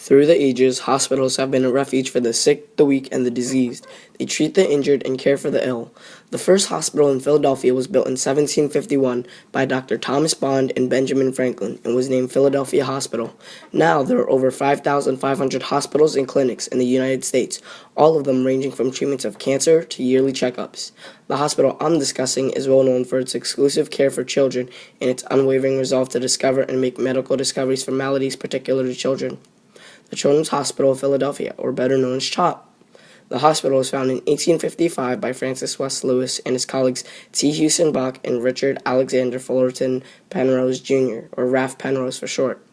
Through the ages, hospitals have been a refuge for the sick, the weak, and the diseased. They treat the injured and care for the ill. The first hospital in Philadelphia was built in 1751 by Dr. Thomas Bond and Benjamin Franklin and was named Philadelphia Hospital. Now there are over 5,500 hospitals and clinics in the United States, all of them ranging from treatments of cancer to yearly checkups. The hospital I'm discussing is well known for its exclusive care for children and its unwavering resolve to discover and make medical discoveries for maladies particular to children. The Children's Hospital of Philadelphia, or better known as CHOP. The hospital was founded in 1855 by Francis West Lewis and his colleagues T. Houston Buck and Richard Alexander Fullerton Penrose, Jr., or Ralph Penrose for short.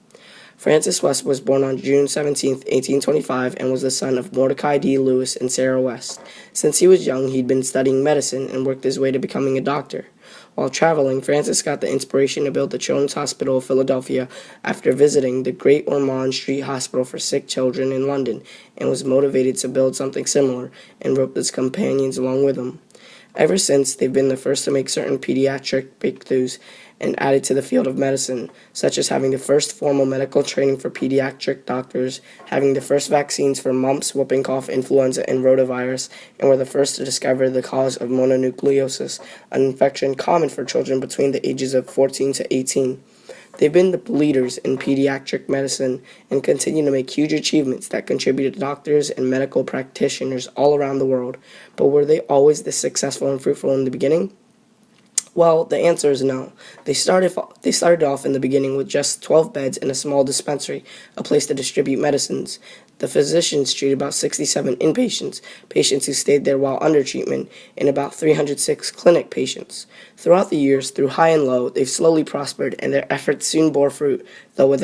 Francis West was born on June 17, 1825, and was the son of Mordecai D. Lewis and Sarah West. Since he was young, he'd been studying medicine and worked his way to becoming a doctor. While traveling, Francis got the inspiration to build the Children's Hospital of Philadelphia after visiting the Great Ormond Street Hospital for Sick Children in London, and was motivated to build something similar and roped his companions along with him. Ever since, they've been the first to make certain pediatric breakthroughs and added to the field of medicine, such as having the first formal medical training for pediatric doctors, having the first vaccines for mumps, whooping cough, influenza, and rotavirus, and were the first to discover the cause of mononucleosis, an infection common for children between the ages of 14 to 18. They've been the leaders in pediatric medicine and continue to make huge achievements that contribute to doctors and medical practitioners all around the world. But were they always this successful and fruitful in the beginning? Well, the answer is no. They started off in the beginning with just 12 beds in a small dispensary, a place to distribute medicines. The physicians treated about 67 inpatients, patients who stayed there while under treatment, and about 306 clinic patients. Throughout the years, through high and low, they've slowly prospered, and their efforts soon bore fruit, though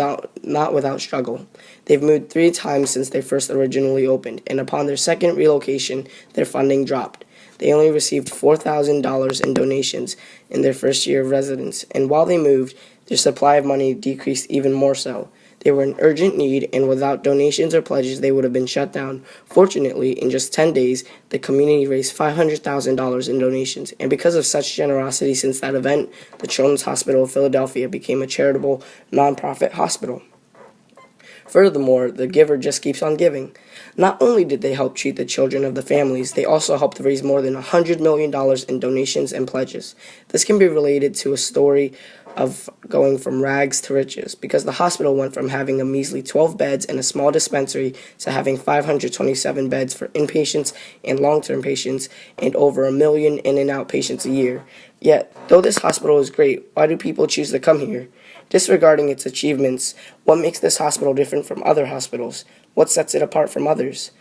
not without struggle. They've moved 3 times since they first originally opened, and upon their second relocation, their funding dropped. They only received $4,000 in donations in their first year of residence, and while they moved, their supply of money decreased even more so. They were in urgent need, and without donations or pledges, they would have been shut down. Fortunately, in just 10 days, the community raised $500,000 in donations, and because of such generosity since that event, the Children's Hospital of Philadelphia became a charitable, nonprofit hospital. Furthermore, the giver just keeps on giving. Not only did they help treat the children of the families, they also helped raise more than $100 million in donations and pledges. This can be related to a story of going from rags to riches, because the hospital went from having a measly 12 beds and a small dispensary to having 527 beds for inpatients and long-term patients and over 1 million in and out patients a year. Yet, though this hospital is great, why do people choose to come here? Disregarding its achievements, what makes this hospital different from other hospitals? What sets it apart from others?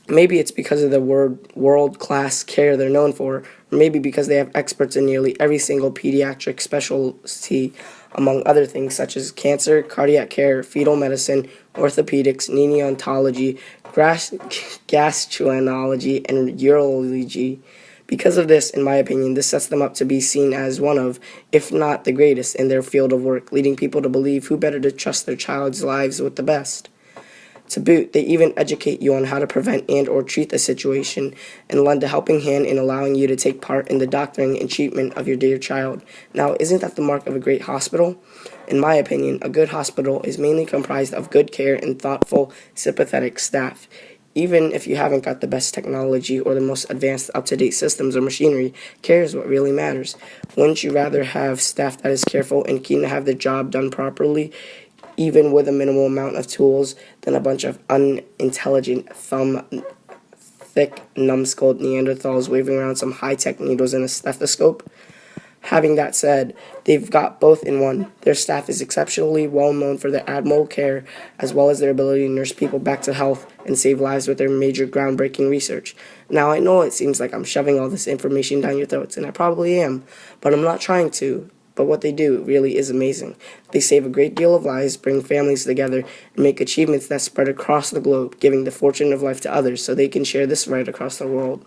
Maybe it's because of the world-class care they're known for, or maybe because they have experts in nearly every single pediatric specialty, among other things such as cancer, cardiac care, fetal medicine, orthopedics, neonatology, gastroenterology, and urology. Because of this, in my opinion, this sets them up to be seen as one of, if not the greatest, in their field of work, leading people to believe who better to trust their child's lives with the best. To boot, they even educate you on how to prevent and or treat the situation and lend a helping hand in allowing you to take part in the doctoring and treatment of your dear child. Now, isn't that the mark of a great hospital? In my opinion, a good hospital is mainly comprised of good care and thoughtful, sympathetic staff. Even if you haven't got the best technology or the most advanced up-to-date systems or machinery, care is what really matters. Wouldn't you rather have staff that is careful and keen to have their job done properly, even with a minimal amount of tools, than a bunch of unintelligent, thumb-thick, numbskulled Neanderthals waving around some high-tech needles and a stethoscope? Having that said, they've got both in one. Their staff is exceptionally well known for their admirable care, as well as their ability to nurse people back to health and save lives with their major groundbreaking research. Now, I know it seems like I'm shoving all this information down your throats, and I probably am, but I'm not trying to. But what they do really is amazing. They save a great deal of lives, bring families together, and make achievements that spread across the globe, giving the fortune of life to others so they can share this right across the world.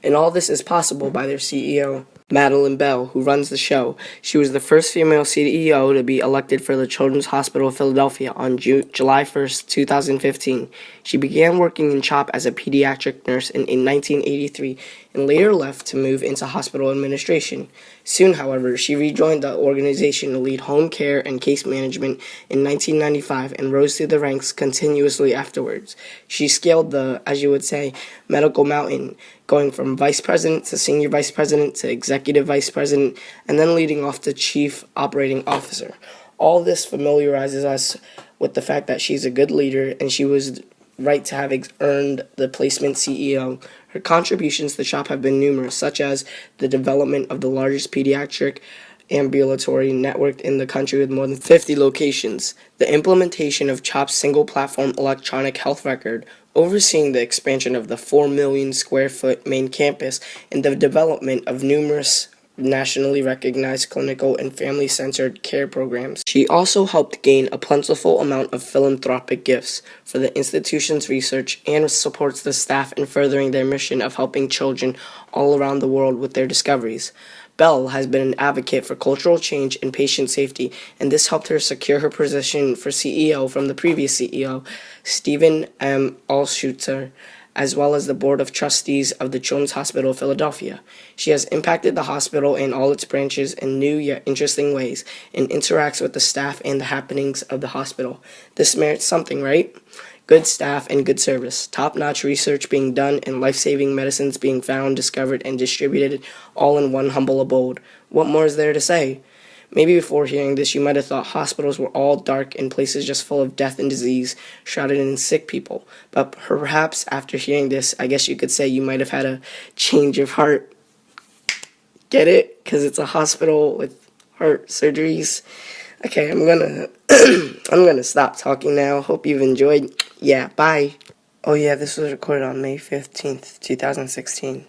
And all this is possible by their CEO, Madeline Bell, who runs the show. She was the first female CEO to be elected for the Children's Hospital of Philadelphia on July 1st, 2015. She began working in CHOP as a pediatric nurse in 1983 and later left to move into hospital administration. Soon, however, she rejoined the organization to lead home care and case management in 1995 and rose through the ranks continuously afterwards. She scaled the, as you would say, medical mountain, going from vice president to senior vice president to executive vice president, and then leading off to chief operating officer. All this familiarizes us with the fact that she's a good leader and she was right to have earned the placement CEO. Her contributions to the shop have been numerous, such as the development of the largest pediatric ambulatory network in the country with more than 50 locations, the implementation of CHOP's single-platform electronic health record, overseeing the expansion of the 4 million square foot main campus, and the development of numerous nationally recognized clinical and family-centered care programs. She also helped gain a plentiful amount of philanthropic gifts for the institution's research and supports the staff in furthering their mission of helping children all around the world with their discoveries. Bell has been an advocate for cultural change and patient safety, and this helped her secure her position for CEO from the previous CEO, Stephen M. Alschutter, as well as the Board of Trustees of the Children's Hospital of Philadelphia. She has impacted the hospital and all its branches in new yet interesting ways and interacts with the staff and the happenings of the hospital. This merits something, right? Good staff and good service, top-notch research being done, and life-saving medicines being found, discovered, and distributed all in one humble abode. What more is there to say? Maybe before hearing this, you might have thought hospitals were all dark and places just full of death and disease, shrouded in sick people. But perhaps after hearing this, I guess you could say you might have had a change of heart. Get it? Because it's a hospital with heart surgeries. Okay, I'm gonna stop talking now. Hope you've enjoyed. Yeah, bye. Oh yeah, this was recorded on May 15th, 2016.